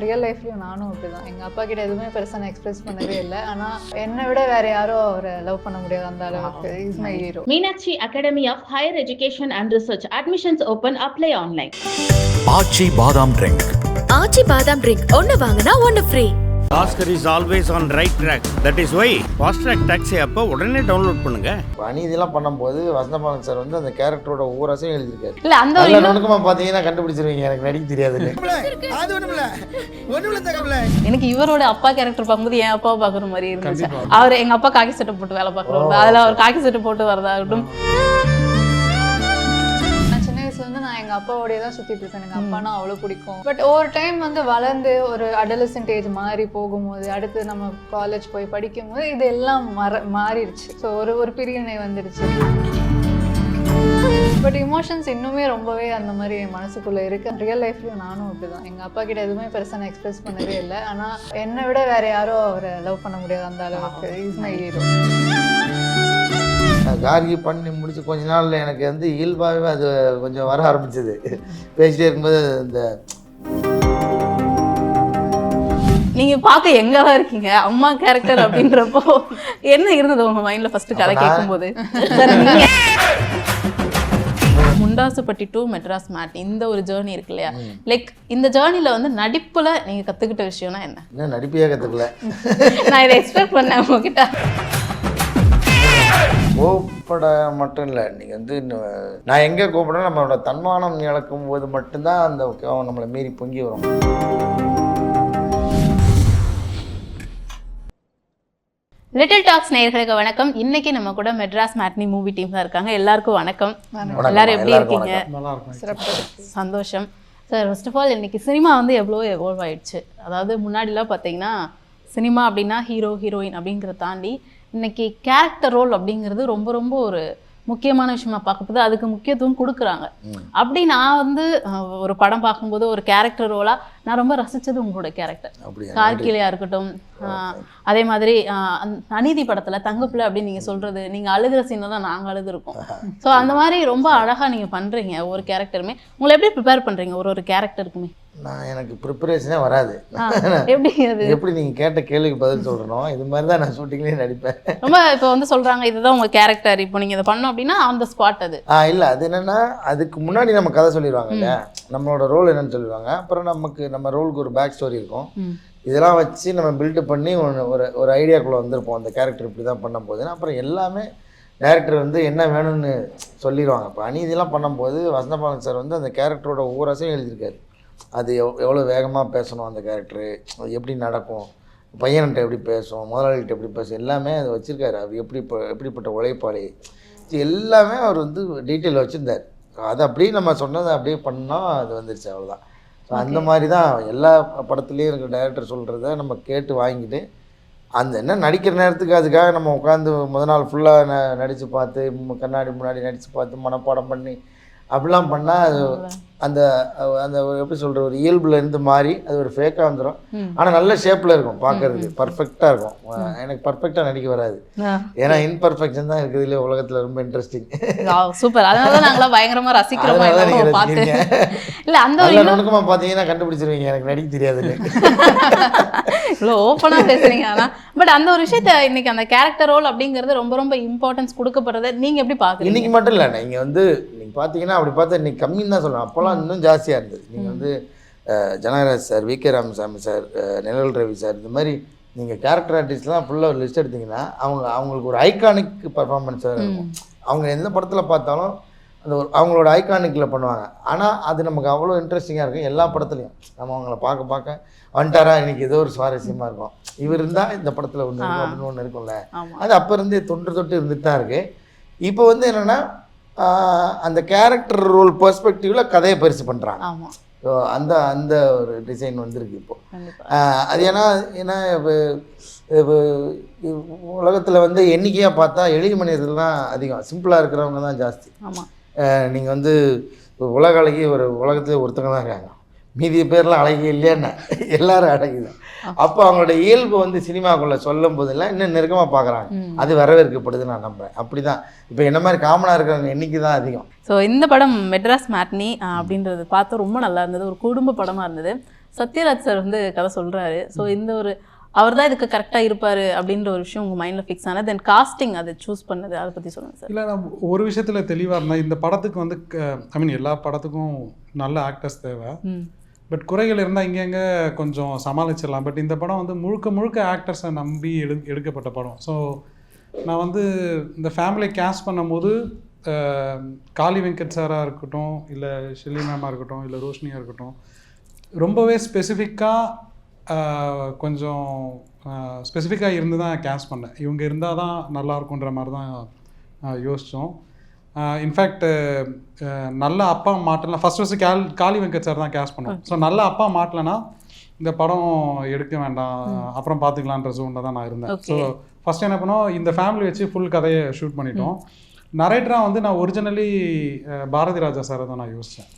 Real லைஃப்லயும் நானும் அப்படிதான். எங்க அப்பா கிட்ட எதுவுமே பெருசா நான் எக்ஸ்பிரஸ் பண்ணவே இல்லை. ஆனா என்னை விட வேற யாரும் அவரை லவ் பண்ண முடியாது அந்த அளவுக்கு. Is my hero. Meenakshi Academy of Higher Education and Research. Admissions open. Apply online. ஆச்சி பாதாம் ட்ரிங்க். ஆச்சி பாதாம் ட்ரிங்க் ஒன்னு வாங்கினா ஒன்னு free. Oscar is always on right track. That is why Fast Track Taxi அப்போ உடனே டவுன்லோட் பண்ணுங்க. அநீதிலாம் பண்ணும்போது வசந்தபாலன் சார் வந்து அந்த கேரக்டரோட ஒவ்வொரு அசையும் எழுதியிருக்காரு. இல்ல அந்த நல்ல நுணுக்கமா பாத்தீங்கன்னா கண்டுபிடிச்சிருவீங்க. எனக்கு நடிக்க தெரியாது. அது ஒண்ணுமில்ல தகவல. எனக்கு இவரோட அப்பா கேரக்டர் பார்க்கும்போது என் அப்பாவை பார்க்குற மாதிரி இருந்துச்சு. அவர் எங்க அப்பா காக்கி சட்டை போட்டு வேலை பார்க்குறோம், அதுல அவர் காக்கி சட்டை போட்டு வரதாகட்டும். நான் எங்க அப்பாவோடய தான் சுத்திட்டு இருக்கேன். எனக்கு அப்பானா அவ்வளவு பிடிக்கும். பட் ஒவ்வொரு டைம் வந்து வளர்ந்து ஒரு அடலசன்ட் ஏஜ் மாறி போகும்போது, அடுத்து நம்ம காலேஜ் போய் படிக்கும் போது இது எல்லாம் மாறிடுச்சு. ஸோ ஒரு பிரிவினை வந்துடுச்சு. பட் இமோஷன்ஸ் இன்னுமே ரொம்பவே அந்த மாதிரி என் மனசுக்குள்ள இருக்கு. ரியல் லைஃப்லயும் நானும் அப்படிதான். எங்க அப்பா கிட்ட எதுவுமே பெருசா நான் எக்ஸ்பிரஸ் பண்ணவே இல்லை. ஆனா என்னை விட வேற யாரும் அவரை லவ் பண்ண முடியாது அந்த அளவுக்கு. Is my hero. கார்கி பண்ணி முடிச்சு கொஞ்ச நாள்ல எனக்கு வந்து இயல்பாகவே அது கொஞ்சம் வர ஆரம்பிச்சது. பேசிட்டே இருக்கும்போது இந்த நீங்க பார்க்க எங்கதான் இருக்கீங்க அம்மா கேரக்டர் அப்படின்றப்போ என்ன இருந்தது உங்க மைண்ட்ல ஃபர்ஸ்ட் கதை கேட்கும்போது? முண்டாசுப்பட்டி டு மெட்ராஸ் மேட் இந்த ஒரு ஜேர்னி இருக்கு இல்லையா, லைக் இந்த ஜேர்னில வந்து நடிப்புல நீங்க கத்துக்கிட்ட விஷயம்னா என்ன? இன்னும் நடிப்பையே கற்றுக்கல. நான் இதை எக்ஸ்பெக்ட் பண்ணேன் உங்ககிட்ட. கோப்பட மட்டும் இல்லை, நீங்கள் வந்து நான் எங்கே கோப்பட நம்மளோட தன்மானம் இழக்கும் போது மட்டும்தான் அந்த நம்மளை மீறி பொங்கி வரும். லிட்டில் டாக்ஸ் நேயர்களுக்கு வணக்கம். இன்னைக்கு நம்ம கூட மெட்ராஸ் மேட்னி மூவி டீம் தான் இருக்காங்க. எல்லாருக்கும் வணக்கம். எல்லாரும் எப்படி இருக்கீங்க? சந்தோஷம் சார். ஃபர்ஸ்ட் ஆஃப் ஆல் இன்னைக்கு சினிமா வந்து எவ்வளோ எவால்வ் ஆயிடுச்சு. அதாவது முன்னாடிலாம் பார்த்தீங்கன்னா சினிமா அப்படின்னா ஹீரோ ஹீரோயின் அப்படிங்கிறத தாண்டி இன்னைக்கு கேரக்டர் ரோல் அப்படிங்கிறது ரொம்ப ரொம்ப ஒரு முக்கியமான விஷயமா பார்க்கப்போது அதுக்கு முக்கியத்துவம் கொடுக்குறாங்க. அப்படி நான் வந்து ஒரு படம் பார்க்கும்போது ஒரு கேரக்டர் ரோலா நான் ரொம்ப ரசிச்சது உங்களோட கேரக்டர் கார்கிலையா இருக்கட்டும். அதே மாதிரி அநீதி படத்துல தங்கப்பிள்ளை அப்படின்னு நீங்க சொல்றது, நீங்க அழுகிற சீனை தான் நாங்க அழுதுருக்கோம். ஸோ அந்த மாதிரி ரொம்ப அழகா நீங்க பண்றீங்க. ஒரு கேரக்டருமே உங்களை எப்படி ப்ரிப்பேர் பண்றீங்க? ஒரு கேரக்டருக்குமே எனக்கு ப்ரிப்பரேஷனே வராது. எப்படி நீங்கள் கேட்ட கேள்விக்கு பதில் சொல்கிறனோ இது மாதிரி தான் நான் ஷூட்டிங்லேயே நடிப்பேன். ரொம்ப இப்போ வந்து சொல்கிறாங்க இதுதான் உங்கள் கேரக்டர், இப்போ நீங்கள் இதை பண்ணோம் அப்படின்னா அந்த ஸ்பாட் அது. இல்லை அது என்னென்னா அதுக்கு முன்னாடி நம்ம கதை சொல்லிடுவாங்க இல்லையா, நம்மளோட ரோல் என்னன்னு சொல்லிடுவாங்க. அப்புறம் நம்ம ரோலுக்கு ஒரு பேக் ஸ்டோரி இருக்கும். இதெல்லாம் வச்சு நம்ம பில்டு பண்ணி ஒரு ஐடியாக்குள்ளே வந்திருப்போம். அந்த கேரக்டர் இப்படி தான் பண்ணும் போதுன்னா அப்புறம் எல்லாமே டேரக்டர் வந்து என்ன வேணும்னு சொல்லிடுவாங்க. இப்போ அநீதிலாம் பண்ணும்போது வசந்தபாலன் சார் வந்து அந்த கேரக்டரோட ஒவ்வொரு அசையும் எழுதியிருக்காரு. அது எவ்வளோ வேகமாக பேசணும், அந்த கேரக்டரு அது எப்படி நடக்கும், பையன்கிட்ட எப்படி பேசும், முதலாளிகிட்ட எப்படி பேசும், எல்லாமே அதை வச்சுருக்காரு. அவர் எப்படிப்பட்ட உழைப்பாளி எல்லாமே அவர் வந்து டீட்டெயில் வச்சுருந்தார். அதை அப்படியே நம்ம சொன்னதை அப்படியே பண்ணால் அது வந்துருச்சு, அவ்வளோதான். ஸோ அந்த மாதிரி தான் எல்லா படத்துலேயும் இருக்கிற டைரக்டர் சொல்கிறத நம்ம கேட்டு வாங்கிட்டு அந்த என்ன நடிக்கிற நேரத்துக்கு அதுக்காக நம்ம உட்காந்து முதல் நாள் ஃபுல்லாக நடித்து பார்த்து கண்ணாடி முன்னாடி நடித்து பார்த்து மனப்பாடம் பண்ணி அப்படிலாம் பண்ணால் அது அந்த அந்த எப்படி சொல்கிற ஒரு இயல்புல இருந்து மாறி அது ஒரு ஃபேக்காக வந்துடும். ஆனால் நல்ல ஷேப்பில் இருக்கும், பார்க்கறதுக்கு பர்ஃபெக்டாக இருக்கும். எனக்கு பர்ஃபெக்டாக நடிக்க வராது, ஏன்னா இன்பர்ஃபெக்ஷன் தான் இருக்குது இல்லையா உலகத்தில் ரொம்ப இன்ட்ரெஸ்டிங். சூப்பர். அதனால நாங்களாம் பயங்கரமாக ரசிக்கிறோம். இல்லை அந்த நல்ல நுணுக்கமாக பார்த்தீங்கன்னா கண்டுபிடிச்சிருவீங்க. எனக்கு நடிக்க தெரியாது. இவ்வளோ ஓப்பனாக பேசுறீங்க. ஆனால் பட் அந்த ஒரு விஷயத்த இன்னைக்கு அந்த கேரக்டர் ரோல் அப்படிங்கிறது ரொம்ப ரொம்ப இம்பார்ட்டன்ஸ் கொடுக்கப்படுறதை நீங்கள் எப்படி பார்க்குறீங்க? இன்னைக்கு மட்டும் இல்லை, நீங்கள் வந்து நீங்கள் பார்த்தீங்கன்னா அப்படி பார்த்தா இன்னைக்கு கம்மின்னு தான் சொல்லலாம். அப்போல்லாம் இன்னும் ஜாஸ்தியாக இருந்தது. நீங்கள் வந்து Janagaraj sir, VK. Ramasamy sir, நிழல் ரவி சார், இந்த மாதிரி நீங்கள் கேரக்டர் ஆர்டிஸ்ட்லாம் ஃபுல்லாக ஒரு லிஸ்ட் எடுத்திங்கன்னா அவங்களுக்கு ஒரு ஐகானிக் பர்ஃபார்மன்ஸாக இருக்கும். அவங்க எந்த படத்தில் பார்த்தாலும் அந்த அவங்களோட ஐகானிக்கில் பண்ணுவாங்க. ஆனால் அது நமக்கு அவ்வளோ இன்ட்ரெஸ்டிங்காக இருக்கும். எல்லா படத்துலையும் நம்ம அவங்கள பார்க்க வந்துட்டாரா இன்னைக்கு ஏதோ ஒரு சுவாரஸ்யமாக இருக்கும். இவர் இருந்தால் இந்த படத்தில் ஒன்று இருக்கும் அப்படின்னு ஒன்று இருக்கும்ல, அது அப்போ இருந்தே தொட்டு இருந்துட்டு தான் இருக்குது. இப்போ வந்து என்னென்னா அந்த கேரக்டர் ரோல் பெர்ஸ்பெக்டிவில் கதையை பெருசு பண்ணுறாங்க. ஸோ அந்த ஒரு டிசைன் வந்திருக்கு இப்போது. அது ஏன்னா இப்போ உலகத்தில் வந்து எண்ணிக்கையாக பார்த்தா எளிய மனிதர்கள் தான் அதிகம், சிம்பிளாக இருக்கிறவங்க தான் ஜாஸ்தி. நீங்கள் வந்து உலக அழகி ஒரு உலகத்தில் ஒருத்தங்க தான் இருக்காங்க, மீதிய பேர்லாம் அழகி இல்லையான்னு எல்லாரும் அழகி தான். அப்போ அவங்களோட இயல்பு வந்து சினிமாக்குள்ளே சொல்லும் போதெல்லாம் இன்னும் நெருக்கமாக பார்க்குறாங்க. அது வரவேற்கப்படுது நான் நம்புகிறேன். அப்படி தான் இப்போ என்ன மாதிரி காமனாக இருக்கிறவங்க எண்ணிக்கை தான் அதிகம். ஸோ இந்த படம் மெட்ராஸ் மேட்னி அப்படின்றது பார்த்து ரொம்ப நல்லா இருந்தது. ஒரு குடும்ப படமாக இருந்தது. சத்யராஜ் சார் வந்து கதை சொல்கிறாரு. ஸோ இந்த ஒரு அவர் தான் இதுக்கு கரெக்டாக இருப்பார் அப்படின்ற ஒரு விஷயம் உங்கள் மைண்டில் ஃபிக்ஸ் ஆனால் தென் காஸ்டிங் அதை சூஸ் பண்ணது அதை பற்றி சொல்லுங்கள் சார். இல்லை, நான் ஒரு விஷயத்தில் தெளிவாக இருந்தேன். இந்த படத்துக்கு வந்து ஐ மீன் எல்லா படத்துக்கும் நல்ல ஆக்டர்ஸ் தேவை. பட் குறைகள் இருந்தால் இங்கெங்கே கொஞ்சம் சமாளிச்சிடலாம். பட் இந்த படம் வந்து முழுக்க முழுக்க ஆக்டர்ஸை நம்பி எடுக்கப்பட்ட படம். ஸோ நான் வந்து இந்த ஃபேமிலியை கேஸ்ட் பண்ணும்போது காளி வெங்கட் சாராக இருக்கட்டும், இல்லை ஷெல்லி மேமாக இருக்கட்டும், இல்லை ரோஷினியாக இருக்கட்டும், ரொம்பவே ஸ்பெசிஃபிக்காக கொஞ்சம் ஸ்பெசிஃபிக்காக இருந்து தான் கேஸ்ட் பண்ணேன். இவங்க இருந்தால் தான் நல்லாயிருக்குன்ற மாதிரி தான் யோசித்தோம். இன்ஃபேக்ட் நல்ல அப்பா மாட்டலாம் ஃபஸ்ட்டு காளி வெங்கட் சார் தான் கேஸ்ட் பண்ணோம். ஸோ நல்ல அப்பா மாட்டலைன்னா இந்த படம் எடுக்க வேண்டாம், அப்புறம் பார்த்துக்கலான்ற ஜோனில் தான் நான் இருந்தேன். ஸோ ஃபஸ்ட் என்ன பண்ணோம், இந்த ஃபேமிலி வச்சு ஃபுல் கதையை ஷூட் பண்ணிட்டோம். நரேட்டராக வந்து நான் ஒரிஜினலி பாரதி ராஜா சாரை தான் நான் யோசித்தேன்.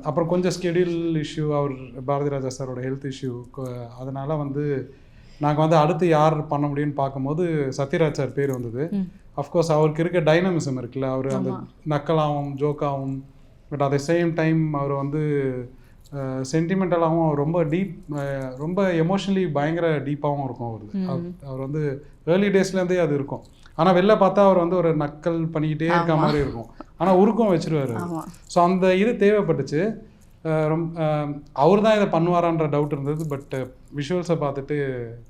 அப்புறம் கொஞ்சம் ஸ்கெடியூல் இஷ்யூ, அவர் பாரதி ராஜா சாரோட ஹெல்த் இஷ்யூ, அதனால் வந்து நாங்கள் வந்து அடுத்து யார் பண்ண முடியும்னு பார்க்கும்போது சத்யராஜ் சார் பேர் வந்தது. அஃப்கோர்ஸ் அவருக்கு இருக்க டைனமிசம் இருக்குல்ல, அவர் அந்த நக்கலாகவும் ஜோக்காகவும், but at the same time அவர் வந்து சென்டிமெண்டலாகவும், அவர் ரொம்ப டீப், ரொம்ப எமோஷனலி பயங்கர டீப்பாகவும் இருக்கும். அவர் வந்து ஏர்லி டேஸ்லேருந்தே அது இருக்கும். ஆனால் வெளில பார்த்தா அவர் வந்து ஒரு நக்கல் பண்ணிக்கிட்டே இருக்க மாதிரி இருக்கும், ஆனால் உருக்கம் வச்சிருவார். ஸோ அந்த இது தேவைப்பட்டுச்சு. அவர் தான் இதை பண்ணுவாரான்ற டவுட் இருந்தது. பட் விஷுவல்ஸை பார்த்துட்டு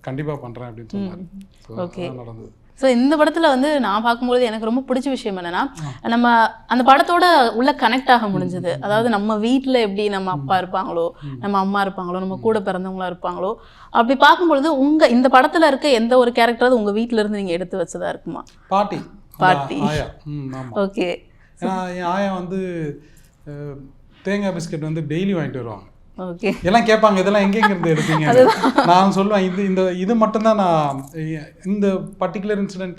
கண்டிப்பாக பண்ணுறேன் அப்படின்னு சொன்னார். ஸோ நடந்தது. ஸோ இந்த படத்தில் வந்து நான் பார்க்கும்போது எனக்கு ரொம்ப பிடிச்ச விஷயம் என்னென்னா, நம்ம அந்த படத்தோட உள்ள கனெக்ட் ஆக முடிஞ்சது. அதாவது நம்ம வீட்டில் எப்படி நம்ம அப்பா இருப்பாங்களோ, நம்ம அம்மா இருப்பாங்களோ, நம்ம கூட பிறந்தவங்களா இருப்பாங்களோ, அப்படி பார்க்கும்பொழுது இந்த படத்தில் இருக்க எந்த ஒரு கேரக்டராவது உங்கள் வீட்டில் இருந்து நீங்கள் எடுத்து வச்சதா இருக்குமா? பாட்டி. ஆயா. ஓகே. ஏன்னா என் ஆயா வந்து தேங்காய் பிஸ்கட் வந்து டெய்லி வாங்கிட்டு வருவாங்க. ஓகே. எல்லாம் கேட்பாங்க, இதெல்லாம் எங்கெங்கிருந்து எடுத்தீங்க? நான் சொல்லுவேன், இது மட்டும்தான் நான் இந்த பர்டிகுலர் இன்சிடெண்ட்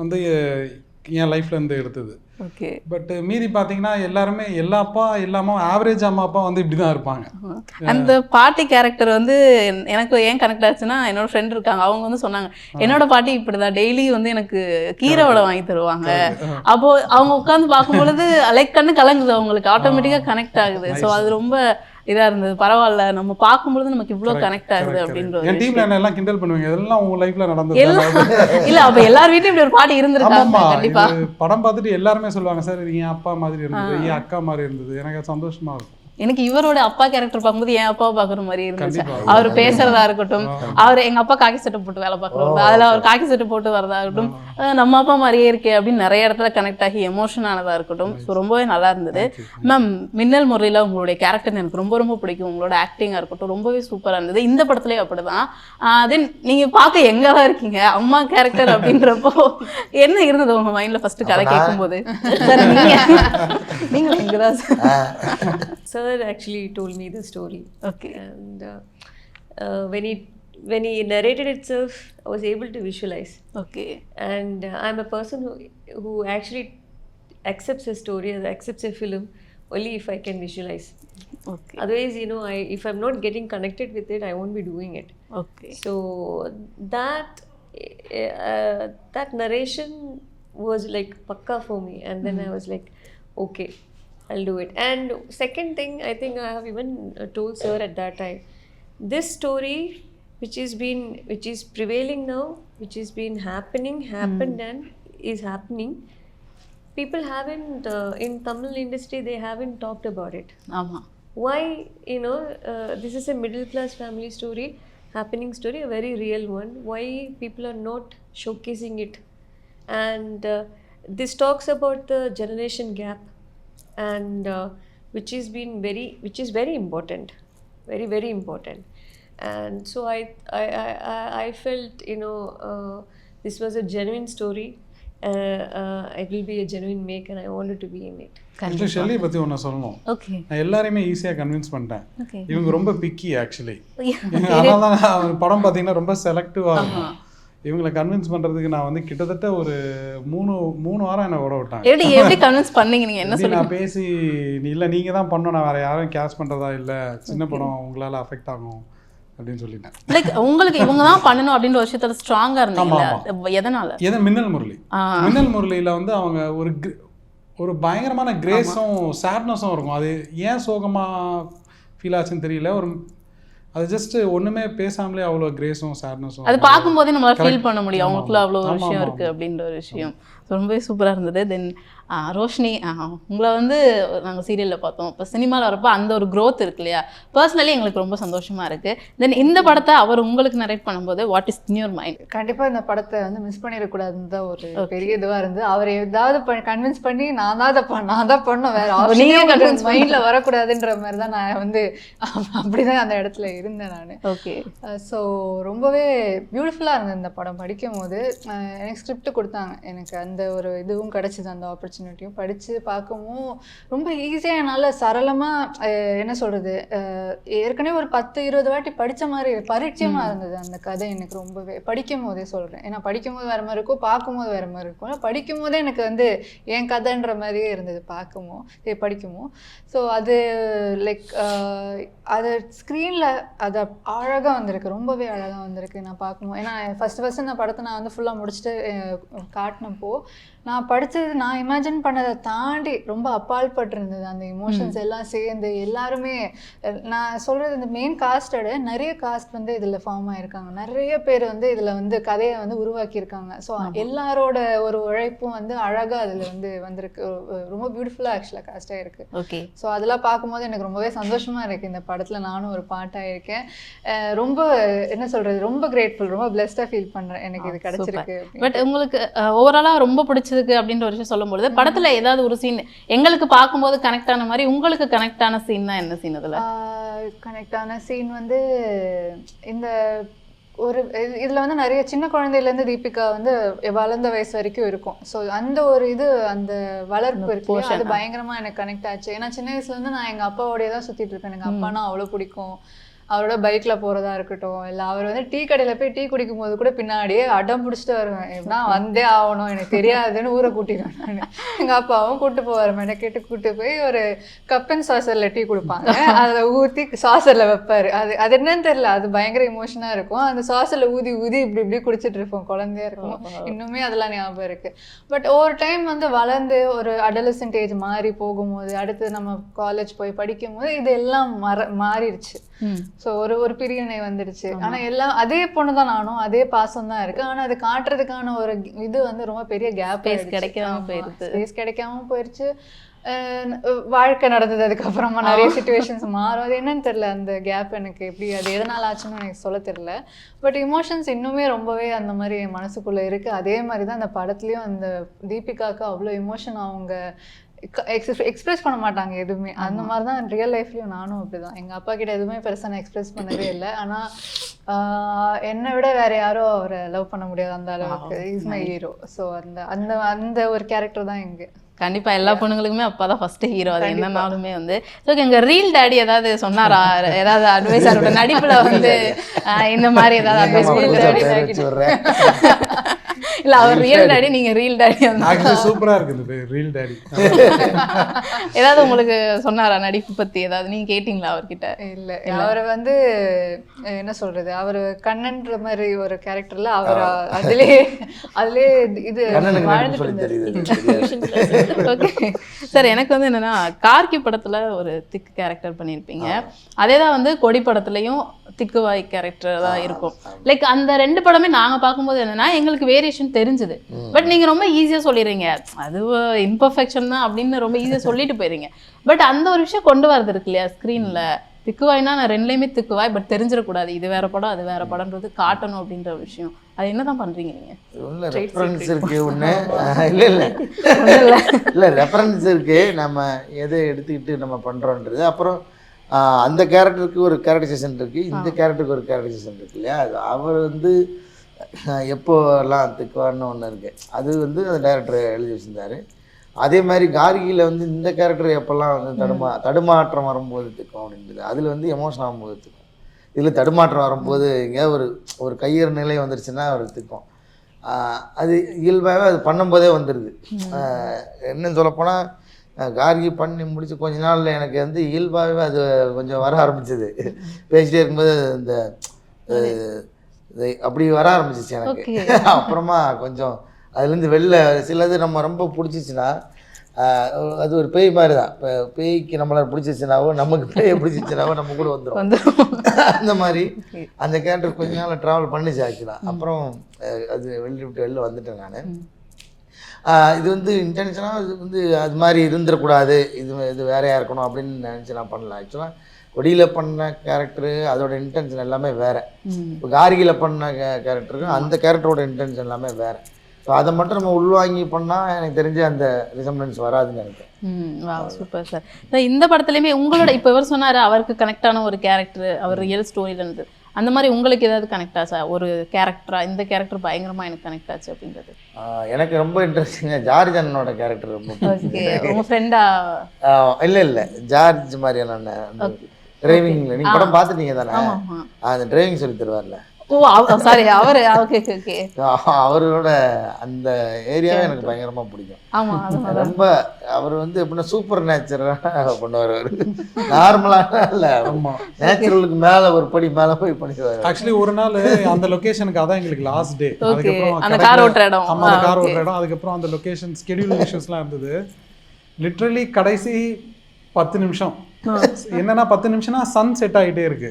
வந்து என் லைஃப்ல இருந்து எடுத்தது. ஓகே. பட் மீதி பார்த்தீங்கன்னா எல்லாருமே எல்லா அம்மா ஆவரேஜ் அம்மா அப்பா வந்து இப்படி தான் இருப்பாங்க. அந்த பாட்டி கேரக்டர் வந்து எனக்கு ஏன் கனெக்ட் ஆச்சுன்னா, என்னோட ஃப்ரெண்ட் இருக்காங்க, அவங்க வந்து சொன்னாங்க, என்னோட பாட்டி இப்படிதான் டெய்லி வந்து எனக்கு கீரை வடை வாங்கி தருவாங்க. அப்போ அவங்க உட்காந்து பார்க்கும்பொழுது லைக் கண்ணு கலங்குது, அவங்களுக்கு ஆட்டோமேட்டிக்காக கனெக்ட் ஆகுது. ஸோ அது ரொம்ப இதாக இருந்தது. பரவாயில்ல, நம்ம பார்க்கும்பொழுது நமக்கு இவ்வளோ கனெக்ட் ஆகுது அப்படின்றது. என் டீம்ல என்ன எல்லாம் கிண்டல் பண்ணுவீங்க, இதெல்லாம் உங்க லைஃப்ல நடந்தது இல்ல? அப்ப எல்லார் வீட்லயும் இப்படி ஒரு பாட்டி இருந்திருக்காங்க கண்டிப்பா. படம் பார்த்துட்டு எல்லாருமே சொல்லுவாங்க, சார் என் அப்பா மாதிரி இருந்தது, என் அக்கா மாதிரி இருந்தது. எனக்கு சந்தோஷமா இருக்கும். எனக்கு இவரோட அப்பா கேரக்டர் பார்க்கும்போது என் அப்பாவை பார்க்குற மாதிரி இருந்துச்சு. அவர் பேசுறதா இருக்கட்டும், அவர் எங்க அப்பா காக்கி சட்டை போட்டு வேலை பார்க்குறோம், அதுல அவர் காக்கி சட்டை போட்டு வரதா இருக்கட்டும், நம்ம அப்பா மாதிரியே இருக்கே அப்படின்னு நிறைய இடத்துல கனெக்ட் ஆகி எமோஷன் ஆனதா இருக்கட்டும். ஸோ ரொம்பவே நல்லா இருந்தது. மேம், மின்னல் முறையில் உங்களுடைய கேரக்டர் எனக்கு ரொம்ப ரொம்ப பிடிக்கும். உங்களோட ஆக்டிங்காக இருக்கட்டும் ரொம்பவே சூப்பராக இருந்தது. இந்த படத்துலேயே அப்படிதான். தென் நீங்கள் பார்க்க எங்கே தான் இருக்கீங்க அம்மா கேரக்டர் அப்படின்றப்போ என்ன இருந்தது உங்கள் மைண்டில் ஃபர்ஸ்ட் கதை கேட்கும்போது? நீங்கள் எங்கே தான் Sir actually told me the story. Okay. And when he narrated itself, I was able to visualize. Okay. And I'm a person who actually accepts a story or accepts a film only if I can visualize. Okay. Otherwise, if I'm not getting connected with it, I won't be doing it. Okay. So that narration was like pakka for me, and then I was like, okay, I'll do it. And second thing, I think I have even told sir at that time, this story which is prevailing now, which has been happened and is happening, people haven't in Tamil industry, they haven't talked about it. Why? This is a middle class family story, happening story, a very real one. Why people are not showcasing it? And this talks about the generation gap, and which is very important, very very important. And so I felt this was a genuine story. It will be a genuine make, and I wanted to be in it. Actually Shelley பற்றி ஒன்று சொல்லணும். நான் எல்லாரையுமே ஈஸியாக convince பண்ணிட்டேன். இவங்க ரொம்ப piggy actually. அதனால தான் நான் படம் பார்த்தீங்கன்னா ரொம்ப செலக்டிவாக இருக்கும். இவங்களை கன்வின்ஸ் பண்ணுறதுக்கு நான் வந்து கிட்டத்தட்ட ஒரு மூணு வாரம் என்னை ஓட விட்டாங்க. எப்படி கன்வின்ஸ் பண்ணீங்க? நீங்கள் என்ன சொல்லி? நான் பேசி இல்லை நீங்கள் தான் பண்ணணும், நான் வேறு யாரும் கேஷ் பண்ணுறதா இல்லை, சின்ன படம் உங்களால் அஃபெக்ட் ஆகும் அப்படின்னு சொல்லிட்டேன். லைக் உங்களுக்கு இவங்க தான் பண்ணணும் அப்படின்ற விஷயத்துல ஸ்ட்ராங்காக இருந்தீங்க. எதனால? மின்னல் முரளியில் வந்து அவங்க ஒரு பயங்கரமான கிரேஸும் சேட்னஸும் இருக்கும். அது ஏன் சோகமாக ஃபீல் ஆச்சுன்னு தெரியல. அது ஜஸ்ட் ஒன்றுமே பேசாமலே அவ்வளோ கிரேஸும் சேட்னஸும் அது பார்க்கும்போதே நம்மளால ஃபீல் Correct. பண்ண முடியும் அவங்களுக்குள்ள அவ்வளோ ஒரு ஆமா, விஷயம் ஆமா, இருக்குது ஆமா. அப்படின்ற ஒரு விஷயம். ரொம்பவே சூப்பராக இருந்தது. தென் ரோஷினி, உங்களை வந்து நாங்கள் சீரியலில் பார்த்தோம். இப்போ சினிமாவில் வரப்போ அந்த ஒரு growth இருக்கு இல்லையா, பர்சனலி எங்களுக்கு ரொம்ப சந்தோஷமாக இருக்குது. தென் இந்த படத்தை அவர் உங்களுக்கு நரேட் பண்ணும்போது what is in your mind? கண்டிப்பாக இந்த படத்தை வந்து மிஸ் பண்ணிடக்கூடாதுன்னு தான் ஒரு பெரிய இதுவாக இருந்து அவர் ஏதாவது கன்வின்ஸ் பண்ணி நான் தான் பண்ணோம், வேற நீங்க நீங்க convince மைண்டில் வரக்கூடாதுன்ற மாதிரி தான் நான் வந்து அப்படிதான் அந்த இடத்துல இருந்தேன் நான். ஓகே. ஸோ ரொம்பவே பியூட்டிஃபுல்லாக இருந்தது இந்த படம் படிக்கும் போது. எனக்கு ஸ்கிரிப்ட் கொடுத்தாங்க, எனக்கு அந்த ஒரு இதுவும் கிடச்சிது, அந்த ஆப்பர்ச்சுனிட்டியும் படித்து பார்க்கவும் ரொம்ப ஈஸியாக என்னால் சரளமாக என்ன சொல்கிறது, ஏற்கனவே ஒரு 10-20 வாட்டி படித்த மாதிரி பரிச்சயமாக இருந்தது அந்த கதை. எனக்கு ரொம்பவே படிக்கும் போதே சொல்கிறேன், ஏன்னா படிக்கும் போது வேறு மாதிரி இருக்கும், பார்க்கும்போது வேறு மாதிரி இருக்கும். ஆனால் படிக்கும் போதே எனக்கு வந்து என் கதைன்ற மாதிரியே இருந்தது படிக்குமோ. ஸோ அது லைக் அது ஸ்க்ரீனில் அது அழகாக வந்திருக்கு, ரொம்பவே அழகாக வந்திருக்கு நான் பார்க்கும்போது. ஏன்னா ஃபஸ்ட்டு இந்த படத்தை நான் வந்து ஃபுல்லாக முடிச்சுட்டு காட்டினப்போ நான் படித்தது நான் இமேஜின் பண்ணதை தாண்டி ரொம்ப அப்பால்பட்டிருந்தது. அந்த இமோஷன்ஸ் எல்லாம் சேர்ந்து எல்லாருமே, நான் சொல்கிறது இந்த மெயின் காஸ்டோட நிறைய காஸ்ட் வந்து இதில் ஃபார்ம் ஆகிருக்காங்க, நிறைய பேர் வந்து இதில் வந்து கதையை வந்து உருவாக்கியிருக்காங்க. ஸோ எல்லாரோட ஒரு உழைப்பும் வந்து அழகாக அதில் வந்து வந்திருக்கு, ரொம்ப பியூட்டிஃபுல்லாக ஆக்சுவலாக காஸ்டாக இருக்குது. ஓகே. ஸோ அதெல்லாம் பார்க்கும்போது எனக்கு ரொம்பவே சந்தோஷமாக இருக்குது. இந்த படத்தில் நானும் ஒரு பார்ட்டாக இருக்கேன். ரொம்ப என்ன சொல்கிறது, ரொம்ப கிரேட்ஃபுல், ரொம்ப பிளெஸ்டாக ஃபீல் பண்ணுறேன் எனக்கு இது கிடச்சிருக்கு. பட் உங்களுக்கு ஓவராலாக ரொம்ப பிடிச்சதுக்கு அப்படின்ற ஒரு விஷயம் சொல்லும்பொழுது படத்துல ஏதாவது ஒரு சீன் எங்களுக்கு பார்க்கும்போது கனெக்ட் ஆன மாதிரி உங்களுக்கு கனெக்ட் ஆன சீன் தான் என்ன சீன்? அதில் கனெக்ட் ஆன சீன் வந்து இந்த ஒரு இதில் வந்து நிறைய சின்ன குழந்தையிலேருந்து தீபிகா வந்து வளர்ந்த வயசு வரைக்கும் இருக்கும். ஸோ அந்த ஒரு இது அந்த வளர்ப்பு இருக்கு, அது பயங்கரமாக எனக்கு கனெக்ட் ஆச்சு. ஏன்னா சின்ன வயசுலேருந்து நான் எங்கள் அப்பாவோடய தான் சுற்றிட்டு இருப்பேன். எனக்கு அப்பானா அவ்வளோ பிடிக்கும். அவரோட பைக்கில் போகிறதா இருக்கட்டும், இல்லை அவர் வந்து டீ கடையில் போய் டீ குடிக்கும் போது கூட பின்னாடியே அடம் பிடிச்சிட்டு வருவேன், எப்படின்னா வந்தே ஆகணும், எனக்கு தெரியாதுன்னு ஊரை கூட்டிடுவேன் நான். எங்கள் அப்பாவும் கூப்பிட்டு போவார், மெனக்கேட்டு கூப்பிட்டு போய் ஒரு கப் அண்ட் சாசரில் டீ கொடுப்பாங்க, அதில் ஊற்றி சாசரில் வைப்பார். அது என்னன்னு தெரியல, அது பயங்கர இமோஷனாக இருக்கும். அந்த சாசரில் ஊதி இப்படி குடிச்சிட்டு இருப்போம், குழந்தையா இருக்கும். இன்னுமே அதெல்லாம் ஞாபகம் இருக்குது. பட் ஒவ்வொரு டைம் வந்து வளர்ந்து ஒரு அடலசன்ட் ஏஜ் மாறி போகும்போது, அடுத்து நம்ம காலேஜ் போய் படிக்கும் போது இது எல்லாம் மாறிடுச்சு. ஸோ ஒரு பிரிவினை வந்துடுச்சு. ஆனால் எல்லாம் அதே பொண்ணு தான், நானும் அதே பாசம் தான் இருக்கு. ஆனால் அது காட்டுறதுக்கான ஒரு இது வந்து ரொம்ப பெரிய கேப் கிடைக்காம போயிடுச்சு. வாழ்க்கை நடந்தது, அதுக்கப்புறமா நிறைய சிச்சுவேஷன்ஸ் மாறும். அது என்னன்னு தெரியல, அந்த கேப் எனக்கு எப்படி அது எதனால் ஆச்சுன்னு எனக்கு சொல்ல தெரியல. பட் இமோஷன்ஸ் இன்னுமே ரொம்பவே அந்த மாதிரி என் மனசுக்குள்ளே இருக்குது. அதே மாதிரி தான் அந்த படத்துலேயும் அந்த தீபிகாவுக்கு அவ்வளோ இமோஷன் அவங்க எக்ஸ்பிரஸ் பண்ண மாட்டாங்க எதுவுமே. அந்த மாதிரி தான் ரியல் லைஃப்லையும் நானும் அப்படிதான். எங்கள் அப்பா கிட்ட எதுவுமே பெருசாக நான் எக்ஸ்பிரஸ் பண்ணவே இல்லை. ஆனால் என்னை விட வேற யாரும் அவரை லவ் பண்ண முடியாது அந்த அளவுக்கு. Is my hero. ஸோ அந்த அந்த ஒரு கேரக்டர் தான் இங்கே. கண்டிப்பா எல்லா பொண்ணுங்களுக்குமே அப்பா தான் ஃபர்ஸ்ட் ஹீரோ. அது என்னன்னாலுமே வந்து ஸோ எங்க ரீல் டேடி ஏதாவது சொன்னாரா, ஏதாவது அட்வைஸ் அவரோட நடிப்புல வந்து இந்த மாதிரி ஏதாவது அட்வைஸ் இல்ல அவர் ரியல் டேடி, நீங்க ரீல் டேடி? சூப்பரா இருக்கு இந்த பேர் ரீல் டேடி. ஏதாவது உங்களுக்கு சொன்னாரா நடிப்பு பத்தி ஏதாவது நீங்க கேட்டீங்களா அவர்கிட்ட? இல்ல, அவரை வந்து என்ன சொல்றது, அவர் கண்ணன்ற மாதிரி ஒரு கேரக்டர்ல அவர் அதுலே இது ஓகே சார். எனக்கு வந்து என்னன்னா கார்கி படத்துல ஒரு திக்கு கேரக்டர் பண்ணியிருப்பீங்க, அதே தான் வந்து கொடி படத்துலயும் திக்குவாய் கேரக்டர் தான் இருக்கும். லைக் அந்த 2 படமே நாங்க பார்க்கும்போது என்னன்னா எங்களுக்கு வேரியேஷன் தெரிஞ்சுது. பட் நீங்க ரொம்ப ஈஸியா சொல்லிடுறீங்க, அது இம்பர்ஃபெக்ஷன் தான் அப்படின்னு ரொம்ப ஈஸியா சொல்லிட்டு போயிடுறீங்க. பட் அந்த ஒரு விஷயம் கொண்டு வரது இருக்கு இல்லையா ஸ்க்ரீன்ல, திக்குவாய்னா நான் 2லையுமே திக்குவாய், பட் தெரிஞ்சிடக்கூடாது இது வேற படம் அது வேற படம்ன்றது காட்டணும் அப்படின்ற ஒரு விஷயம். அது என்னதான் பண்றீங்க நீங்க? ரெஃபரன்ஸ் இருக்கு ஒன்று, இல்லை ரெஃபரன்ஸ் இருக்கு, நம்ம எதை எடுத்துக்கிட்டு நம்ம பண்ணுறோன்றது. அப்புறம் அந்த கேரக்டருக்கு ஒரு கேரக்டரைசேஷன் இருக்குது, இந்த கேரக்டருக்கு ஒரு கேரக்டரைசேஷன் இருக்கு இல்லையா. அது அவர் வந்து எப்போல்லாம் திக்குவார்னு ஒன்று இருக்குது, அது வந்து அந்த டைரக்டர் எழுதி வச்சுருந்தார். அதே மாதிரி கார்கியில் வந்து இந்த கேரக்டர் எப்போல்லாம் வந்து தடுமாற்றம் வரும்போது திக்கும் அப்படின்றது, அதில் வந்து எமோஷன் ஆகும்போது திக்கும். இதில் தடுமாற்றம் வரும்போது எங்கேயாவது ஒரு கையறு நிலை வந்துருச்சுன்னா அவர் திக்கும். அது இயல்பாகவே அது பண்ணும்போதே வந்துடுது. என்னன்னு சொல்லப்போனால் கார்கி பண்ணி முடிச்சு கொஞ்ச நாளில் எனக்கு வந்து இயல்பாகவே அது கொஞ்சம் வர ஆரம்பிச்சிது. பேசிட்டே இருக்கும்போது இந்த அப்படி வர ஆரம்பிச்சிச்சு எனக்கு. அப்புறமா கொஞ்சம் அதுலேருந்து வெளில சிலது நம்ம ரொம்ப பிடிச்சிச்சின்னா அது ஒரு பேய் மாதிரி தான். இப்போ பேய்க்கு நம்மளை பிடிச்சிச்சுனாவோ நமக்கு பேயை பிடிச்சிச்சுனாவோ நம்ம கூட வந்துடும். அந்த மாதிரி அந்த கேரக்டர் கொஞ்ச நாள் ட்ராவல் பண்ணிச்சு ஆக்சுவலாக. அப்புறம் அது வெளில வந்துட்டேன் நான். இது வந்து இன்டென்ஷனாக இது வந்து அது மாதிரி இருந்துடக்கூடாது, இது வேறையாக இருக்கணும் அப்படின்னு நினச்சி நான் பண்ணல. ஆக்சுவலாக கொடியில் பண்ண கேரக்டரு அதோட இன்டென்ஷன் எல்லாமே வேறு. இப்போ கார்கியில் பண்ண கேரக்டருக்கும் அந்த கேரக்டரோட இன்டென்ஷன் எல்லாமே வேறு. ஸோ அதை மட்டும் நம்ம உள்வாங்கி பண்ணால் எனக்கு தெரிஞ்சு அந்த ரிசம்பளன்ஸ் வராதுன்னு நினைக்கிறேன். Super sir. இந்த படத்துலையுமே உங்களோட இப்போ இவர் சொன்னார் அவருக்கு கனெக்டான ஒரு கேரக்டர் அவர் ரியல் ஸ்டோரியிலேருந்து, அந்த மாதிரி உங்களுக்கு ஏதாவது கனெக்ட் ஆச்சா? ஒரு கேரக்டராக இந்த கேரக்டர் பயங்கரமாக எனக்கு கனெக்ட் ஆச்சு அப்படின்றது? எனக்கு ரொம்ப இன்ட்ரெஸ்டிங்காக ஜார்ஜ் அண்ணனோட கேரக்டர் ரொம்ப. ஓகே, உங்கள் ஃப்ரெண்டா? இல்லை ஜார்ஜ் மாதிரியான டிரைவிங்கில் நீங்கள் படம் பார்த்துட்டீங்க தானே? அந்த டிரைவிங் சொல்லி தருவார்ல. ஓ சாரி, அவர் ஓகே ஓகே. அவரோட அந்த ஏரியாவே எனக்கு பயங்கரமாக பிடிக்கும். ஆமாம், ரொம்ப அவர் வந்து எப்படின்னா சூப்பர் நேச்சுரலாக பண்ணுவார். அவர் நார்மலாக இல்லை, நேச்சுரலுக்கு மேலே ஒரு படி மேலே போய் பண்ணிடுவார். ஆக்சுவலி ஒரு நாள் அந்த லொக்கேஷனுக்கு அதான் எங்களுக்கு லாஸ்ட் டே. அந்த கார் ஓட்டுற இடம். ஆமாம், அந்த கார் ஓட்டுற இடம். அதுக்கப்புறம் அந்த லொக்கேஷன் ஸ்கெடியூல் இஷ்யூஸ்லாம் இருந்தது. லிட்ரலி கடைசி 10 நிமிஷம் என்னன்னா 10 நிமிஷம்னா சன் செட் ஆகிட்டே இருக்கு.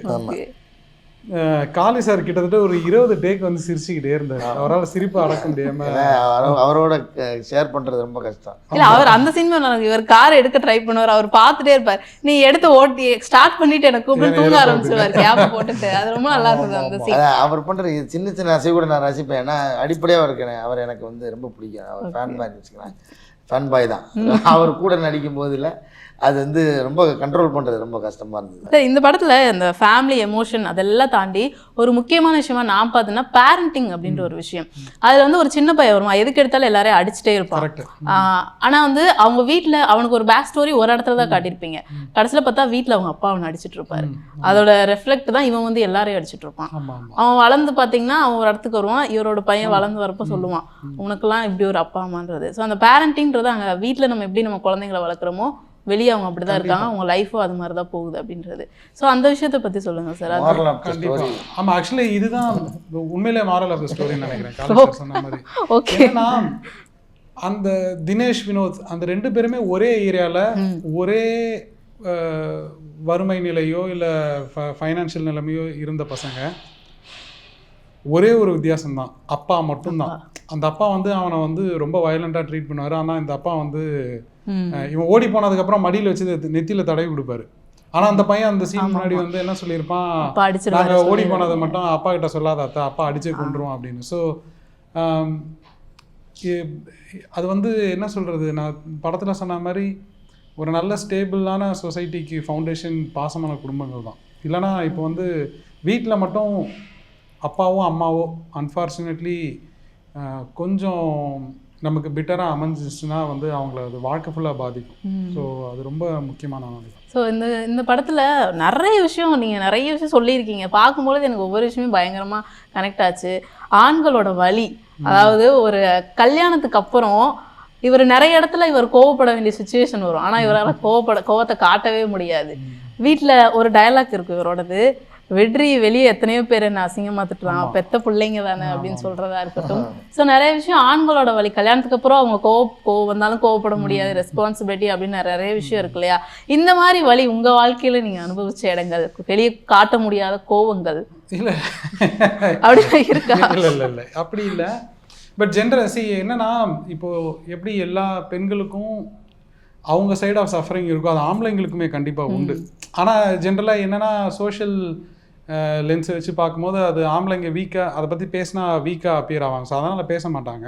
காளி சார் கிட்டத்தட்ட ஒரு 20 டேக் வந்து சிரிச்சுக்கிட்டே இருந்தார். அவரால் சிரிப்பு அடக்க முடியாம அவரோட ஷேர் பண்றது ரொம்ப கஷ்டம். இல்ல அவர் அந்த சினிமா இவர் கார் எடுக்க ட்ரை பண்ணுவார், அவர் பார்த்துட்டே இருப்பார். நீ எடுத்து ஓட்டி ஸ்டார்ட் பண்ணிட்டு எனக்கு கூப்பிட்டு தூங்க ஆரம்பிச்சிருவார் கேப் போட்டுட்டு. அது ரொம்ப நல்லா இருந்தது அந்த சீன். அவர் பண்ற சின்ன சின்ன அசை கூட நான் ரசிப்பேன். ஏன்னா அடிப்படையாக இருக்கேன் அவர் எனக்கு வந்து ரொம்ப பிடிக்கும். அவர் ஃபேன் மாதிரி வச்சுக்கலாம், ஃபேன் பாய் தான். அவர் கூட நடிக்கும் போது இல்லை அது வந்து ரொம்ப கண்ட்ரோல் பண்ணுறது ரொம்ப கஷ்டமாக இருந்தது. சார் இந்த படத்தில் இந்த ஃபேமிலி எமோஷன் அதெல்லாம் தாண்டி ஒரு முக்கியமான விஷயமா நான் பார்த்தேன்னா பேரண்டிங் அப்படின்ற ஒரு விஷயம். அதில் வந்து ஒரு சின்ன பையன் வருமா, எதுக்கு எடுத்தாலும் எல்லாரையும் அடிச்சுட்டே இருப்பான். ஆனால் வந்து அவங்க வீட்டில் அவனுக்கு ஒரு பேக் ஸ்டோரி ஒரு இடத்துல தான் காட்டியிருப்பீங்க. கடைசியில் பார்த்தா வீட்டில் அவங்க அப்பா அவனை அடிச்சுட்டு இருப்பாரு. அதோட ரெஃப்ளெக்ட் தான் இவன் வந்து எல்லாரையும் அடிச்சுட்டு இருப்பான். அவன் வளர்ந்து பார்த்தீங்கன்னா அவன் ஒரு இடத்துக்கு வருவான், இவரோட பையன் வளர்ந்து வரப்போ சொல்லுவான் உனக்குலாம் இப்படி ஒரு அப்பா அம்மான்றது. ஸோ அந்த பேரண்டிங்கிறது அங்கே வீட்டில் நம்ம எப்படி நம்ம குழந்தைங்களை வளர்க்குறோமோ வெளியே அவங்க அப்படிதான் இருக்காங்க, அவங்க லைஃபும் அது மாதிரி தான் போகுது அப்படின்றது. ஸோ அந்த விஷயத்தை பற்றி சொல்லுங்க சார். கண்டிப்பாக. ஆமாம், ஆக்சுவலி இதுதான் உண்மையிலே மாரல் ஆஃப் த ஸ்டோரின்னு நினைக்கிறேன். சொன்ன மாதிரி ஓகேனா அந்த தினேஷ் வினோத் அந்த 2 பேருமே ஒரே ஏரியாவில் ஒரே வறுமை நிலையோ இல்லை ஃபைனான்ஷியல் நிலைமையோ இருந்த பசங்க. ஒரே ஒரு வித்தியாசம்தான், அப்பா மட்டும்தான். அந்த அப்பா வந்து அவனை வந்து ரொம்ப வயலண்டாக ட்ரீட் பண்ணுவார். ஆனால் இந்த அப்பா வந்து இவன் ஓடி போனதுக்கப்புறம் மடியில் வச்சு நெத்தியில் தடவி கொடுப்பாரு. ஆனால் அந்த பையன் அந்த சீன் முன்னாடி வந்து என்ன சொல்லியிருப்பான், நாங்கள் ஓடி போனதை மட்டும் அப்பா கிட்ட சொல்லாத அத்தா, அப்பா அடிச்சே கொண்டுருவோம் அப்படின்னு. ஸோ அது வந்து என்ன சொல்கிறது, நான் படத்தில் சொன்ன மாதிரி ஒரு நல்ல ஸ்டேபிளான சொசைட்டிக்கு ஃபவுண்டேஷன் பாசமான குடும்பங்கள் தான். இல்லைனா இப்போ வந்து வீட்டில் மட்டும் அப்பாவோ அம்மாவோ அன்ஃபார்ச்சுனேட்லி கொஞ்சம் நமக்கு பெட்டராக அமைஞ்சிச்சுன்னா வந்து அவங்கள அது வாழ்க்கை ஃபுல்லாக பாதிக்கும். ஸோ அது ரொம்ப முக்கியமான ஒன்று. ஸோ இந்த படத்தில் நிறைய விஷயம் சொல்லியிருக்கீங்க. பார்க்கும்பொழுது எனக்கு ஒவ்வொரு விஷயமும் பயங்கரமாக கனெக்ட் ஆச்சு. ஆண்களோட வலி, அதாவது ஒரு கல்யாணத்துக்கு அப்புறம் இவர் நிறைய இடத்துல இவர் கோவப்பட வேண்டிய சுச்சுவேஷன் வரும். ஆனால் இவரால் கோவத்தை காட்டவே முடியாது. வீட்டில் ஒரு டயலாக் இருக்குது இவரோடது, வெற்றி வெளியே எத்தனையோ பேர் என்ன அசிங்கமா திட்டுறான், பெத்த பிள்ளைங்க தானே அப்படின்னு சொல்றதா இருக்கட்டும். ஸோ நிறைய விஷயம் ஆண்களோட வழி. கல்யாணத்துக்கு அப்புறம் அவங்க கோவம் வந்தாலும் கோவப்பட முடியாது, ரெஸ்பான்சிபிலிட்டி அப்படின்னு நிறைய விஷயம் இருக்கு இல்லையா? இந்த மாதிரி வழி உங்க வாழ்க்கையில நீங்க அனுபவிச்ச இடங்கள், வெளியே காட்ட முடியாத கோவங்கள் இல்லை அப்படி இருக்கா? இல்லை அப்படி இல்லை. பட் ஜென்ரல் என்னன்னா இப்போ எப்படி எல்லா பெண்களுக்கும் அவங்க சைட் ஆஃப் சஃபரிங் இருக்கும், அது ஆம்பளைங்களுக்குமே கண்டிப்பாக உண்டு. ஆனால் ஜென்ரலாக என்னென்னா சோஷியல் லென்ஸை வச்சு பார்க்கும்போது அது ஆம்பளைங்க வீக்காக அதை பற்றி பேசினா வீக்காக அப்பியர் ஆவாங்க. ஸோ அதனால் பேச மாட்டாங்க.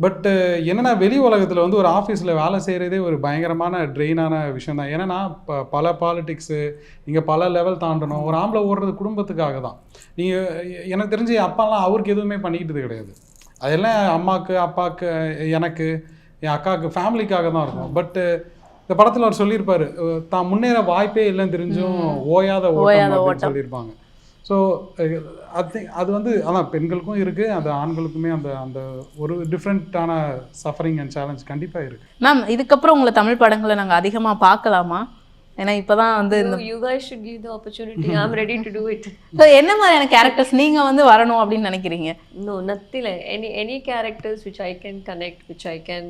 பட் என்னென்னா வெளி உலகத்தில் வந்து ஒரு ஆஃபீஸில் வேலை செய்கிறதே ஒரு பயங்கரமான ட்ரெயினான விஷயம் தான். ஏன்னா பல பாலிட்டிக்ஸு நீங்கள் பல லெவல் தாண்டணும். ஒரு ஆம்பளை ஓடுறது குடும்பத்துக்காக தான். நீங்கள் எனக்கு தெரிஞ்சு அப்பாலாம் அவருக்கு எதுவுமே பண்ணிக்கிட்டது கிடையாது. அதெல்லாம் அம்மாவுக்கு அப்பாவுக்கு எனக்கு என் அக்காவுக்கு ஃபேமிலிக்காக தான் இருக்கும். பட் இந்த படத்தில் அவர் சொல்லியிருப்பார், தான் முன்னேற வாய்ப்பே இல்லைன்னு தெரிஞ்சும் ஓயாத ஓட்டம் சொல்லியிருப்பாங்க. ஸோ அது வந்து அதான் பெண்களுக்கும் இருக்குது, அது ஆண்களுக்குமே அந்த அந்த ஒரு டிஃப்ரெண்ட்டான சஃபரிங் அண்ட் சேலஞ்ச் கண்டிப்பாக இருக்குது. மேம் இதுக்கப்புறம் உங்களை தமிழ் படங்களை நாங்கள் அதிகமாக பார்க்கலாமா? ஏன்னா இப்போதான் வந்து you guys should give the opportunity. I'm ready to do it. So என்ன மாதிரியான கேரக்டர்ஸ் நீங்கள் வந்து வரணும் அப்படின்னு நினைக்கிறீங்க? No, nothing like any characters which I can connect, which I can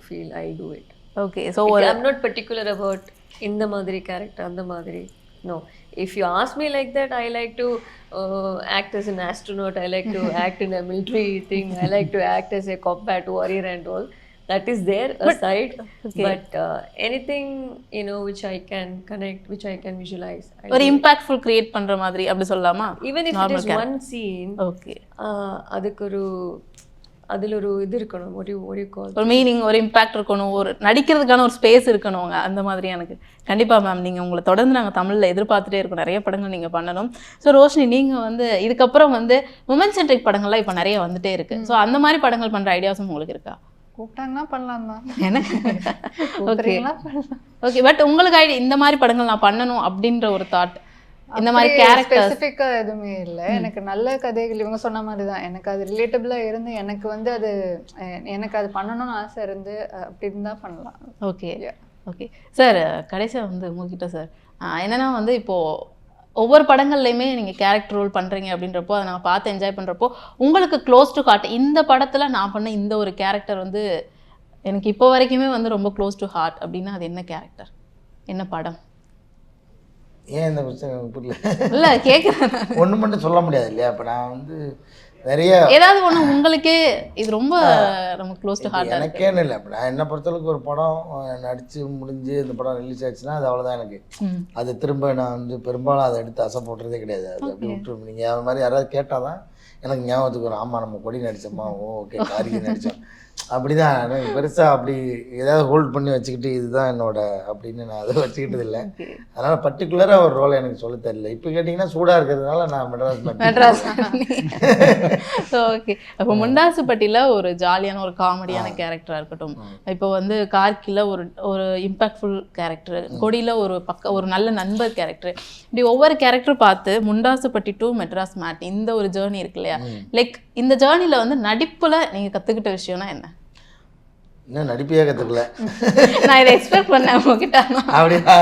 feel, I'll do it. Okay so ஒரு I'm not particular about இந்த மாதிரி character அந்த மாதிரி. No. If you ask me like that, I like to act as an astronaut. I like to act in a military thing. I like to act as a combat warrior and all. That is there aside. But anything, you know, which I can connect, which I can visualize. ஒரு impactful create பண்ற மாதிரி அப்படி சொல்லலாமா? Even if it is one scene, okay அதுக்கு ஒரு அதில் ஒரு இது இருக்கணும். what you call ஒரு மீனிங், ஒரு இம்பாக்ட் இருக்கணும், ஒரு நடிக்கிறதுக்கான ஒரு ஸ்பேஸ் இருக்கணுங்க. அந்த மாதிரி எனக்கு கண்டிப்பாக மேம் நீங்கள் உங்களை தொடர்ந்து நாங்கள் தமிழில் எதிர்பார்த்துட்டே இருக்கோம். நிறைய படங்கள் நீங்கள் பண்ணணும். ஸோ ரோஷினி, நீங்கள் வந்து இதுக்கப்புறம் வந்து உமன் சென்ட்ரிக் படங்கள்லாம் இப்போ நிறைய வந்துட்டே இருக்குது. ஸோ அந்த மாதிரி படங்கள் பண்ணுற ஐடியாஸும் உங்களுக்கு இருக்கா? கூப்பிட்டாங்கன்னா பண்ணலாம் தான். Okay okay. பட் உங்களுக்கு ஐடியா இந்த மாதிரி படங்கள் நான் பண்ணணும் அப்படின்ற ஒரு தாட், இந்த மாதிரி கேரக்டர் ஸ்பெசிஃபிக்காக எதுவுமே இல்லை. எனக்கு நல்ல கதைகள் இவங்க சொன்ன மாதிரி தான், எனக்கு அது ரிலேட்டபிளாக இருந்து எனக்கு வந்து அது எனக்கு அது பண்ணணும்னு ஆசை இருந்து அப்படின்னு தான் பண்ணலாம். Okay okay sir. கடைசியாக வந்து உங்ககிட்ட சார் என்னென்னா வந்து இப்போது ஒவ்வொரு படங்கள்லையுமே நீங்கள் கேரக்டர் ரோல் பண்ணுறீங்க அப்படின்றப்போ அதை நாங்கள் பார்த்து என்ஜாய் பண்ணுறப்போ உங்களுக்கு க்ளோஸ் டு ஹார்ட் இந்த படத்தில் நான் பண்ண இந்த ஒரு கேரக்டர் வந்து எனக்கு இப்போ வரைக்குமே வந்து ரொம்ப க்ளோஸ் டு ஹார்ட் அப்படின்னா அது என்ன கேரக்டர், என்ன படம்? ஏன் இந்த பிரச்சனை புரியல? இல்லை கேட்குறேன். ஒன்று மட்டும் சொல்ல முடியாது இல்லையா? இப்போ நான் வந்து நிறைய ஏதாவது ஒன்று உங்களுக்கே இது ரொம்ப ரொம்ப க்ளோஸ் டு ஹார்ட் எனக்கேன்னு இல்லை. இப்போ நான் என்னை பொறுத்தளவுக்கு ஒரு படம் நடித்து முடிஞ்சு இந்த படம் ரிலீஸ் ஆச்சுன்னா அது அவ்வளோதான் எனக்கு. அது திரும்ப நான் வந்து பெரும்பாலும் அதை எடுத்து அசை போடுறதே கிடையாது. அது அப்படி விட்டுரும். நீங்கள் அது மாதிரி யாராவது கேட்டால் தான் எனக்கு ஞாபகத்துக்கு வரும். ஆமாம் நம்ம கொடி நடித்தோமா, ஓகே காரிகை நடித்தோம், அப்படி தான். எனக்கு பெருசாக அப்படி ஏதாவது ஹோல்ட் பண்ணி வச்சுக்கிட்டு இதுதான் என்னோட அப்படின்னு நான் அதை வச்சுக்கிட்டது இல்லை. அதனால் பர்டிகுலராக ஒரு ரோல் எனக்கு சொல்ல தெரியல. இப்போ கேட்டிங்கன்னா சூடாக இருக்கிறதுனால நான் மெட்ராஸ். ஓகே. அப்போ முண்டாசுப்பட்டியில் ஒரு ஜாலியான ஒரு காமெடியான கேரக்டராக இருக்கட்டும், இப்போ வந்து கார்கியில் ஒரு ஒரு இம்பாக்ட்ஃபுல் கேரக்டர், கொடியில் ஒரு நல்ல நண்பர் கேரக்டர், இப்படி ஒவ்வொரு கேரக்டரும் பார்த்து முண்டாசுப்பட்டி டு மெட்ராஸ் மேட் இந்த ஒரு ஜேர்னி இருக்கு இல்லையா? லைக் இந்த ஜேர்னியில் வந்து நடிப்பில் நீங்கள் கற்றுக்கிட்ட விஷயம்னா என்ன? இன்னும் நடிப்பையாக கற்றுக்கல. நான் இதை எக்ஸ்பெக்ட் பண்ணேன் உங்ககிட்ட. அப்படியா?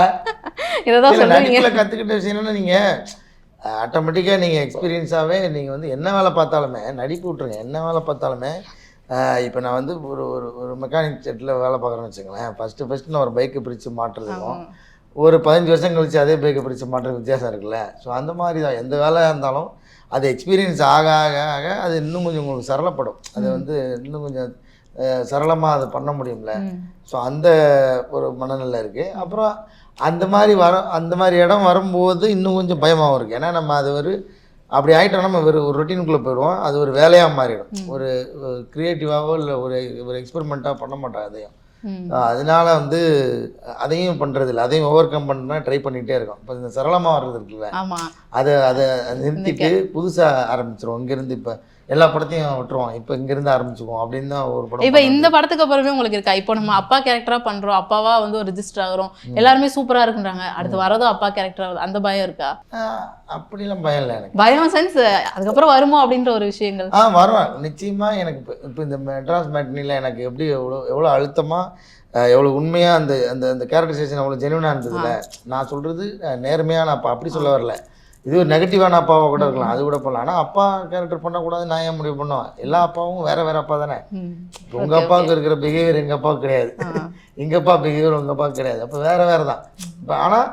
இதைதான் நடிப்பில் கற்றுக்கிட்ட விஷயம்னா நீங்கள் ஆட்டோமேட்டிக்காக நீங்கள் எக்ஸ்பீரியன்ஸாகவே நீங்கள் வந்து என்ன வேலை பார்த்தாலுமே, நடிப்பு விட்ருங்க, என்ன வேலை பார்த்தாலுமே. இப்போ நான் வந்து ஒரு ஒரு மெக்கானிக் செட்டில் வேலை பார்க்குறேன்னு வச்சுங்களேன். ஃபஸ்ட்டு நான் ஒரு பைக்கை பிரித்து மாட்டுறதுக்கும் ஒரு 15 வருஷம் கழிச்சு அதே பைக்கை பிரித்து மாட்டுறது வித்தியாசம் இருக்குல்ல. ஸோ அந்த மாதிரி தான் எந்த வேலையாக இருந்தாலும் அது எக்ஸ்பீரியன்ஸ் ஆக ஆக ஆக அது இன்னும் கொஞ்சம் உங்களுக்கு சரளப்படும். அது வந்து இன்னும் கொஞ்சம் சரளமாக அதை பண்ண முடியும்ல. ஸோ அந்த ஒரு மனநிலை இருக்குது. அப்புறம் அந்த மாதிரி இடம் வரும்போது இன்னும் கொஞ்சம் பயமாகவும் இருக்குது. ஏன்னா நம்ம அது அப்படி ஆகிட்டோம்னா நம்ம ஒரு ரொட்டீனுக்குள்ளே போயிடுவோம். அது ஒரு வேலையாக மாறிடும். ஒரு க்ரியேட்டிவாகவோ இல்லை ஒரு எக்ஸ்பெரிமெண்ட்டாக பண்ண மாட்டோம் அதையும். அதனால வந்து அதையும் பண்ணுறது இல்லை, அதையும் ஓவர் கம் பண்ணா ட்ரை பண்ணிகிட்டே இருக்கோம். இப்போ இந்த சரளமாக வர்றது இருக்குல்ல, அதை நிறுத்திட்டு புதுசாக ஆரம்பிச்சிருவோம். இங்கேருந்து இப்போ எல்லா படத்தையும் விட்டுருவோம், இப்போ இங்கேருந்து ஆரம்பிச்சுக்குவோம் அப்படின்னு தான் ஒரு படம். இப்போ இந்த படத்துக்கு அப்புறமே உங்களுக்கு இருக்கா? இப்போ நம்ம அப்பா கேரக்டராக பண்ணுறோம், அப்பாவா வந்து ஒரு ரிஜிஸ்டர் ஆகிறோம், எல்லாருமே சூப்பராக இருக்குன்றாங்க, அடுத்து வரதும் அப்பா கேரக்டர், அந்த பயம் இருக்கா? அப்படிலாம் பயம் இல்லை எனக்கு. பயம் சென்ஸ் அதுக்கப்புறம் வருமோ அப்படின்ற ஒரு விஷயங்கள் வருவேன் நிச்சயமாக. எனக்கு இப்போ இந்த மெட்ராஸ் மேட்னியில் எனக்கு எப்படி எவ்வளோ அழுத்தமாக எவ்வளோ உண்மையாக அந்த அந்த அந்த கேரக்டரைசேஷன் அவ்வளோ ஜெனுவனாக இருந்ததில்ல. நான் சொல்கிறது நேர்மையாக, நான் அப்போ அப்படி சொல்ல வரல. இது ஒரு நெகட்டிவான அப்பாவாக கூட இருக்கலாம், அது கூட பண்ணலாம். ஆனால் அப்பா கேரக்டர் பண்ணக்கூடாது நான் ஏன் முடிவு பண்ணுவேன்? எல்லா அப்பாவும் வேறு அப்பா தானே. இப்போ உங்கள் அப்பாவுக்கு இருக்கிற பிஹேவியர் எங்கள் அப்பாவுக்கு கிடையாது, எங்கள் அப்பா பிஹேவியர் உங்கள் அப்பாவுக்கு கிடையாது. அப்போ வேறு தான். இப்போ ஆனால்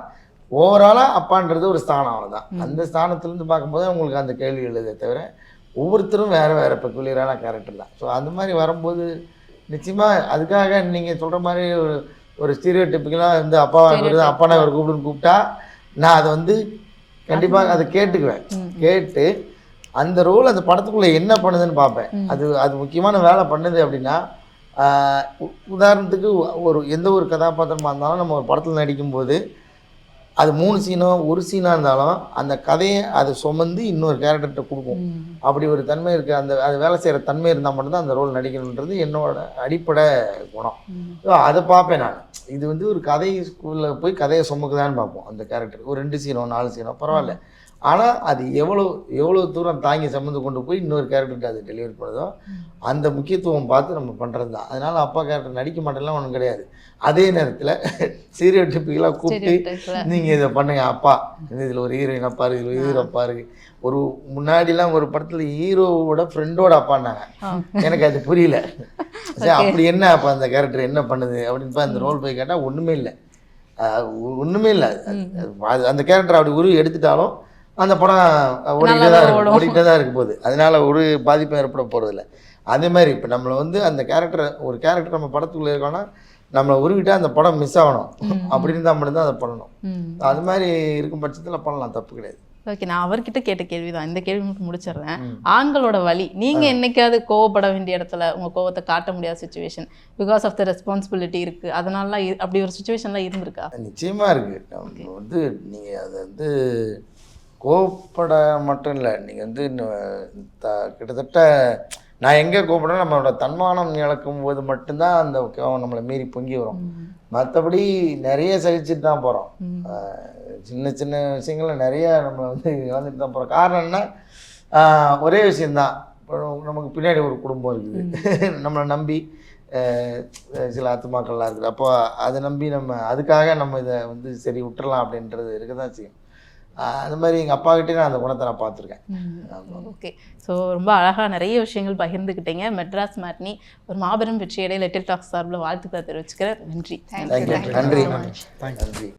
ஓவராலாக அப்பான்றது ஒரு ஸ்தானம், அவ்வளோதான். அந்த ஸ்தானத்துலேருந்து பார்க்கும்போது உங்களுக்கு அந்த கேள்வி எழுதே தவிர ஒவ்வொருத்தரும் வேறு பெக்குலியரான கேரக்டர் தான். ஸோ அந்த மாதிரி வரும்போது நிச்சயமாக அதுக்காக நீங்கள் சொல்கிற மாதிரி ஒரு ஸ்டீரியோ டிப்பிக்கலாக வந்து அப்பாவாக அப்பானா ஒரு கூப்பிட்டா நான் அதை வந்து கண்டிப்பாக அதை கேட்டுக்குவேன். கேட்டு அந்த ரோல் அந்த படத்துக்குள்ளே என்ன பண்ணுதுன்னு பார்ப்பேன். அது முக்கியமான வேலை பண்ணுது அப்படின்னா, உதாரணத்துக்கு எந்த ஒரு கதாபாத்திரமாக இருந்தாலும் நம்ம ஒரு படத்தில் நடிக்கும்போது அது 3 சீனோ 1 சீனாக இருந்தாலும் அந்த கதையை அது சுமந்து இன்னொரு கேரக்டர்கிட்ட கொடுக்கும். அப்படி ஒரு தன்மை இருக்குது. அது வேலை செய்கிற தன்மை இருந்தால் மட்டும்தான் அந்த ரோல் நடிக்கணுன்றது என்னோட அடிப்படை குணம். அதை பார்ப்பேன் நான். இது வந்து ஒரு கதை ஸ்கூலில் போய் கதையை சுமக்குதான்னு பார்ப்போம். அந்த கேரக்டர் ஒரு 2 சீனோ 4 சீனோ பரவாயில்ல, ஆனால் அது எவ்வளோ தூரம் தாங்கி சம்மந்து கொண்டு போய் இன்னொரு கேரக்டர்கிட்ட அது டெலிவரி பண்ணுதோ அந்த முக்கியத்துவம் பார்த்து நம்ம பண்ணுறது தான். அதனால் அப்பா கேரக்டர் நடிக்க மாட்டேலாம் ஒன்றும் கிடையாது. அதே நேரத்தில் ஸ்டீரியோ டிப்பிக்கலாக கூப்பிட்டு நீங்கள் இதை பண்ணுங்க அப்பா, இதில் ஒரு ஹீரோயின் அப்பா இருக்குது, இதில் ஒரு ஹீரோ அப்பா இருக்குது, ஒரு முன்னாடிலாம் ஒரு படத்தில் ஹீரோவோட ஃப்ரெண்டோட அப்பான்னாங்க. எனக்கு அது புரியல. சரி அப்படி என்ன அப்போ அந்த கேரக்டர் என்ன பண்ணுது அப்படின்னு அந்த ரோல் போய் கேட்டால் ஒன்றுமே இல்லை. ஒன்றுமே இல்லை. அந்த கேரக்டர் அப்படி உருவி எடுத்துட்டாலும் அந்த படம் ஓடிக்கிட்டே தான் இருக்க போகுது. அதனால ஒரு பாதிப்பும் ஏற்பட போகிறதில்ல. அதே மாதிரி இப்போ நம்மளை வந்து அந்த ஒரு கேரக்டர் நம்ம படத்துக்குள்ளே இருக்கோன்னா நம்மளை உருவிட்டா அந்த படம் மிஸ் ஆகணும் அப்படின்னு தான் மட்டும்தான் அதை பண்ணணும். அது மாதிரி இருக்கும் பட்சத்தில் பண்ணலாம், தப்பு கிடையாது. ஓகே, நான் அவர்கிட்ட கேட்ட கேள்வி தான், இந்த கேள்வி மட்டும் முடிச்சிடுறேன். ஆண்களோட வலி, நீங்கள் என்னைக்காவது கோவப்பட வேண்டிய இடத்துல உங்கள் கோவத்தை காட்ட முடியாத situation because of the responsibility இருக்குது, அதனால அப்படி ஒரு சுச்சுவேஷன்லாம் இருந்திருக்கா? நிச்சயமாக இருக்குது. நம்ம வந்து நீங்கள் அதை வந்து கோவப்பட மட்டும் இல்லை, நீங்கள் வந்து கிட்டத்தட்ட நான் எங்கே கோவப்படுறேன் நம்மளோட தன்மானம் இழக்கும் போது மட்டும்தான் அந்த கோவம் நம்மளை மீறி பொங்கி வரும். மற்றபடி நிறைய சகிச்சுட்டு தான் போகிறோம். சின்ன சின்ன விஷயங்கள்ல நிறைய நம்ம வந்து இழந்துட்டு தான் போகிறோம். காரணம் என்ன, ஒரே விஷயந்தான், இப்போ நமக்கு பின்னாடி ஒரு குடும்பம் இருக்குது, நம்மளை நம்பி சில ஆத்துமாக்கள்லாம் இருக்குது. அப்போ அதை நம்பி நம்ம அதுக்காக நம்ம இதை வந்து சரி விட்டுறலாம் அப்படின்றது இருக்க தான் செய்யும். அது மாதிரி எங்கள் அப்பாக்கிட்டே நான் அந்த குணத்தை நான் பார்த்துருக்கேன். ஓகே, ஸோ ரொம்ப அழகாக நிறைய விஷயங்கள் பகிர்ந்துக்கிட்டீங்க. மெட்ராஸ் மேட்னி ஒரு மாபெரும் வெற்றியடைய லிட்டில் டாக்ஸ் சார்பில் வாழ்த்துக்களை தெரிவிச்சுக்கிறேன். நன்றி. நன்றி.